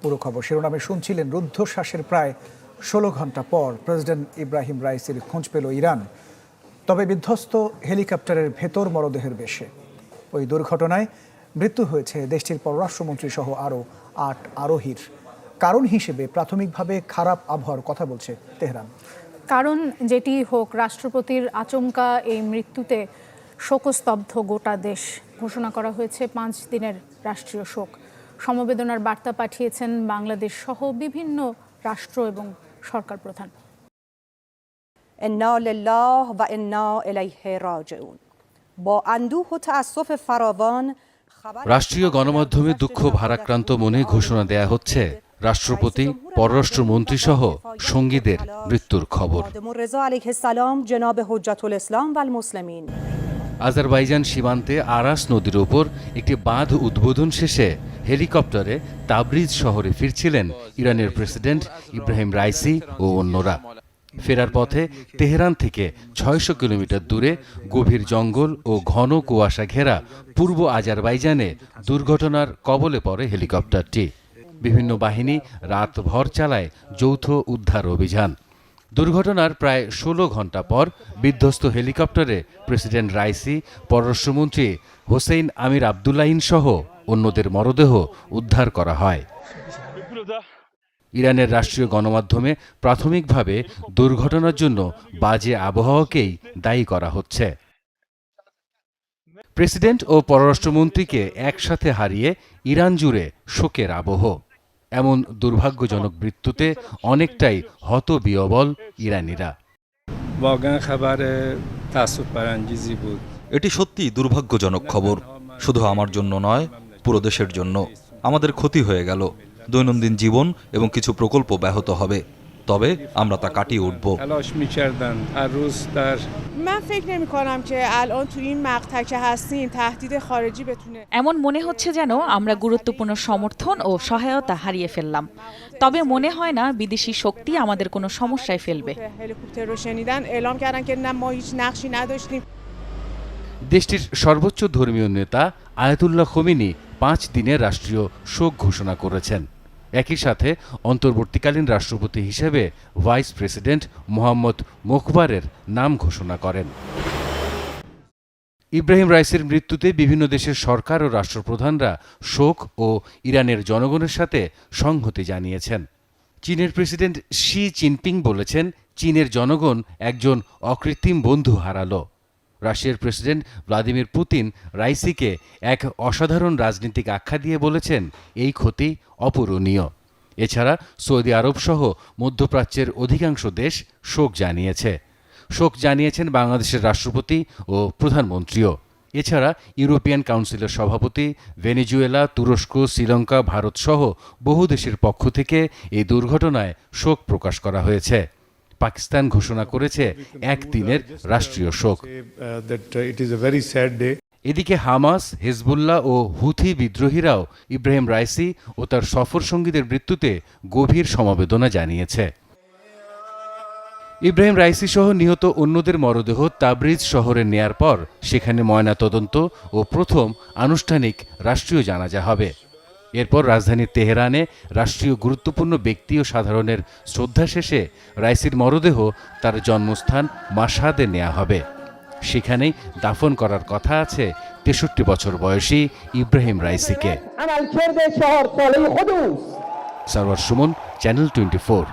পুরো খবর শিরোনামে শুনছিলেন। রুদ্ধশ্বাসের প্রায় 16 ঘন্টা পর প্রেসিডেন্ট ইব্রাহিম রাইসির খোঁজ পেল ইরান, তবে বিধ্বস্ত হেলিকপ্টারের ভেতর মরদেহের বেশে। ওই দুর্ঘটনায় মৃত্যু হয়েছে দেশটির পররাষ্ট্রমন্ত্রী সহ আরও 8 আরোহীর। কারণ হিসেবে প্রাথমিকভাবে খারাপ আবহাওয়ার কথা বলছে তেহরান। কারণ যেটি হোক, রাষ্ট্রপতির আচমকা এই মৃত্যুতে শোকস্তব্ধ গোটা দেশ। ঘোষণা করা হয়েছে 5 দিনের রাষ্ট্রীয় শোক। সমবেদনার বার্তা পাঠিয়েছেন বাংলাদেশ সহ বিভিন্ন রাষ্ট্র এবং সরকার প্রধান। ইন্না লিল্লাহ ওয়া ইন্না ইলাইহি রাজিউন। با اندوه و تأسف فراوان রাষ্ট্রীয় গণমাধ্যমে দুঃখ ভারাক্রান্ত মনে ঘোষণা দেয়া হচ্ছে রাষ্ট্রপতি, পররাষ্ট্রমন্ত্রী সহ সঙ্গীদের মৃত্যুর খবর। আজারবাইজান সীমান্তে আরাস নদীর উপর একটি বাঁধ উদ্বোধন শেষে হেলিকপ্টারে তাবরিজ শহরে ফিরছিলেন ইরানের প্রেসিডেন্ট ইব্রাহিম রাইসি ও অন্যরা। ফেরার পথে তেহরান থেকে 600 কিলোমিটার দূরে গভীর জঙ্গল ও ঘন কুয়াশা ঘেরা পূর্ব আজারবাইজানে দুর্ঘটনার কবলে পড়ে হেলিকপ্টারটি। বিভিন্ন বাহিনী রাতভর চালায় যৌথ উদ্ধার অভিযান। দুর্ঘটনার প্রায় 16 ঘন্টা পর বিধ্বস্ত হেলিকপ্টারে প্রেসিডেন্ট রাইসি, পররাষ্ট্রমন্ত্রী হোসেইন আমির আবদুল্লাহিন সহ অন্যদের মরদেহ উদ্ধার করা হয়। ইরানের রাষ্ট্রীয় গণমাধ্যমে প্রাথমিকভাবে দুর্ঘটনার জন্য বাজে আবহাওয়াকেই দায়ী করা হচ্ছে। প্রেসিডেন্ট ও পররাষ্ট্রমন্ত্রীকে একসাথে হারিয়ে ইরান জুড়ে শোকের আবহ। এমন দুর্ভাগ্যজনক মৃত্যুতে অনেকটাই হতবিহ্বল ইরানিরা। এটি সত্যি দুর্ভাগ্যজনক খবর, শুধু আমার জন্য নয়, পুরো দেশের জন্য। আমাদের ক্ষতি হয়ে গেল, দৈনন্দিন জীবন এবং কিছু প্রকল্প ব্যাহত হবে, তবে আমরা তা কাটিয়ে উঠব। এমন মনে হচ্ছে যেন আমরা গুরুত্বপূর্ণ সমর্থন ও সহায়তা হারিয়ে ফেললাম, তবে মনে হয় না বিদেশি শক্তি আমাদের কোনো সমস্যায় ফেলবে। দেশটির সর্বোচ্চ ধর্মীয় নেতা আয়াতুল্লাহ খোমেনি 5 দিনের রাষ্ট্রীয় শোক ঘোষণা করেছেন। একই সাথে অন্তর্বর্তীকালীন রাষ্ট্রপতি হিসেবে ভাইস প্রেসিডেন্ট মোহাম্মদ মোখবারের নাম ঘোষণা করেন। ইব্রাহিম রাইসির মৃত্যুতে বিভিন্ন দেশের সরকার ও রাষ্ট্রপ্রধানরা শোক ও ইরানের জনগণের সাথে সংহতি জানিয়েছেন। চীনের প্রেসিডেন্ট শি জিনপিং বলেছেন, চীনের জনগণ একজন অকৃত্রিম বন্ধু হারালো। রাশিয়ার প্রেসিডেন্ট ভ্লাদিমির পুতিন রাইসিকে এক অসাধারণ রাজনীতিক আখ্যা দিয়ে বলেছেন, এই ক্ষতি অপূরণীয়। এছাড়া সৌদি আরব সহ মধ্যপ্রাচ্যের অধিকাংশ দেশ শোক জানিয়েছে। শোক জানিয়েছেন বাংলাদেশের রাষ্ট্রপতি ও প্রধানমন্ত্রীও। এছাড়া ইউরোপিয়ান কাউন্সিলের সভাপতি, ভেনেজুয়েলা, তুরস্ক, শ্রীলঙ্কা, ভারত সহ বহু দেশের পক্ষ থেকে এই দুর্ঘটনায় শোক প্রকাশ করা হয়েছে। পাকিস্তান ঘোষণা করেছে 1 দিনের রাষ্ট্রীয় শোক। এদিকে হামাস, হিজবুল্লাহ ও হুথি বিদ্রোহীরাও ইব্রাহিম রাইসি ও তার সফর সঙ্গীদের মৃত্যুতে গভীর সমবেদনা জানিয়েছে। ইব্রাহিম রাইসি সহ নিহত অন্যদের মরদেহ তাবরিজ শহরে নেয়ার পর সেখানে ময়নাতদন্ত ও প্রথম আনুষ্ঠানিক রাষ্ট্রীয় জানাজা হবে। এরপর রাজধানীর তেহরানে রাষ্ট্রীয় গুরুত্বপূর্ণ ব্যক্তি ও সাধারণের শ্রদ্ধা শেষে রাইসির মরদেহ তার জন্মস্থান মাশহাদে নেওয়া হবে। সেখানেই দাফন করার কথা আছে 63 বছর বয়সী ইব্রাহিম রাইসিকে। সারওয়ার সুমন, চ্যানেল 24।